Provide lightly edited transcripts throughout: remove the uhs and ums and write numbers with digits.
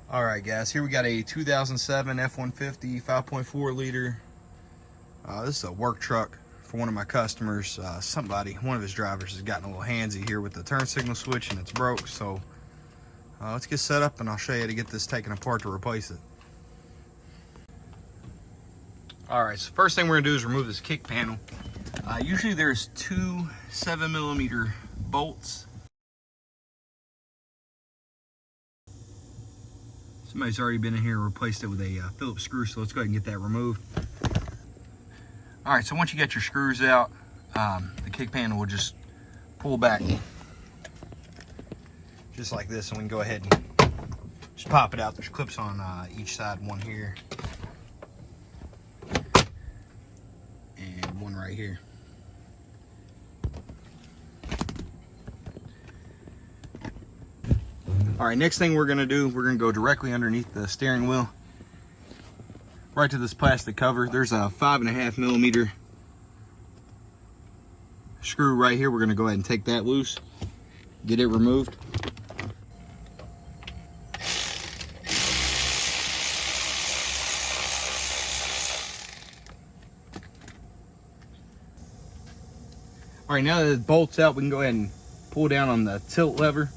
All right, guys, here we got a 2007 F-150 5.4 liter. This is a work truck for one of my customers. One of his drivers has gotten a little handsy here with the turn signal switch and it's broke. So let's get set up and I'll show you how to get this taken apart to replace it. All right, so first thing we're gonna do is remove this kick panel. Usually there's two 7mm bolts. Somebody's already been in here and replaced it with a Phillips screw, so let's go ahead and get that removed. All right, so once you get your screws out, the kick panel will just pull back just like this, and we can go ahead and just pop it out. There's clips on each side, one here and one right here. All right, next thing we're gonna do, we're gonna go directly underneath the steering wheel, right to this plastic cover. There's a 5.5mm screw right here. We're gonna go ahead and take that loose, get it removed. All right, now that the bolt's out, we can go ahead and pull down on the tilt lever.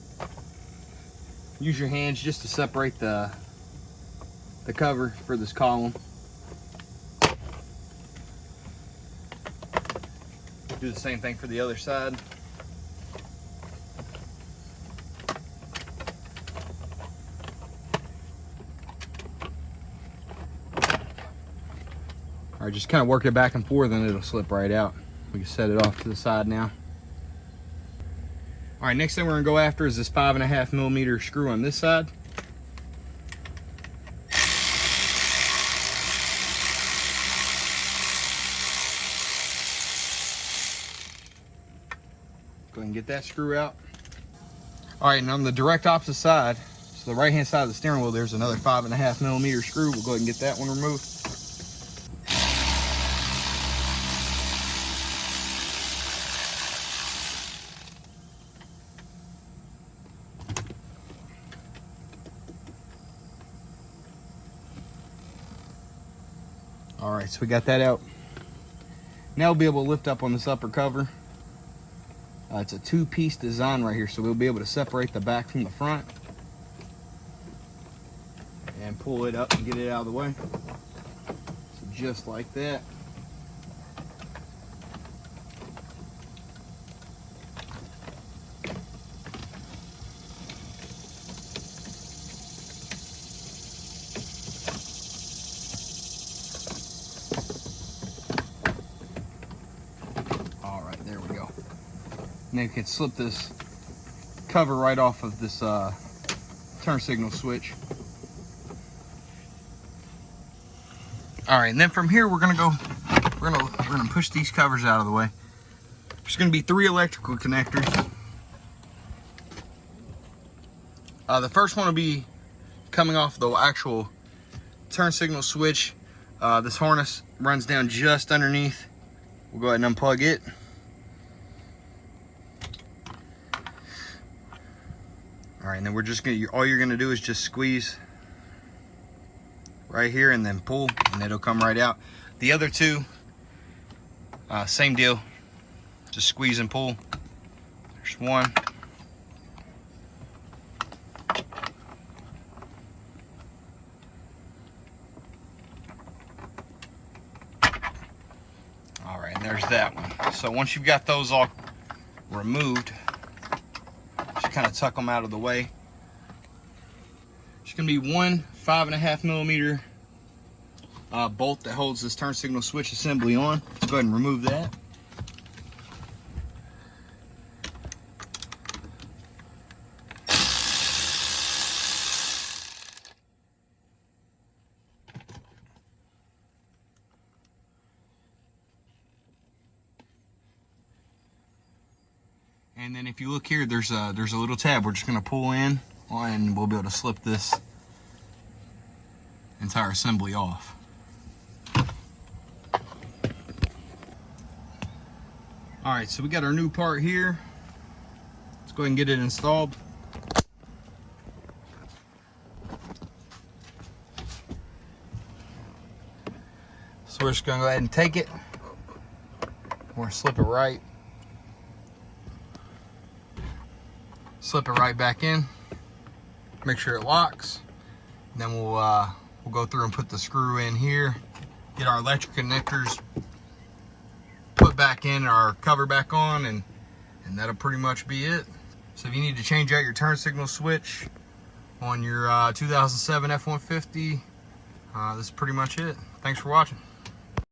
Use your hands just to separate the cover for this column. Do the same thing for the other side. All right, just kind of work it back and forth and it'll slip right out. We can set it off to the side now. All right, next thing we're gonna go after is this 5.5mm screw on this side. Go ahead and get that screw out. All right, and on the direct opposite side, so the right-hand side of the steering wheel, there's another 5.5mm screw. We'll go ahead and get that one removed. All right, so we got that out. Now we'll be able to lift up on this upper cover. It's a two-piece design right here, so we'll be able to separate the back from the front and pull it up and get it out of the way. So just like that. There we go. Now you can slip this cover right off of this turn signal switch. All right, and then from here we're gonna push these covers out of the way. There's gonna be 3 electrical connectors. The first one will be coming off the actual turn signal switch. This harness runs down just underneath. We'll go ahead and unplug it. All right, and then we're just gonna, all you're gonna do is just squeeze right here and then pull, and it'll come right out. The other 2, same deal, just squeeze and pull. There's one. All right, and there's that one. So once you've got those all removed, just kind of tuck them out of the way. There's gonna be one 5.5mm bolt that holds this turn signal switch assembly on. Let's go ahead and remove that. And then if you look here, there's a little tab we're just gonna pull in and we'll be able to slip this entire assembly off. All right, so we got our new part here. Let's go ahead and get it installed. So we're just gonna go ahead and take it. We're gonna slip it right. Slip it right back in. Make sure it locks. And then we'll go through and put the screw in here. Get our electric connectors put back in, our cover back on, and that'll pretty much be it. So if you need to change out your turn signal switch on your 2007 F-150, this is pretty much it. Thanks for watching.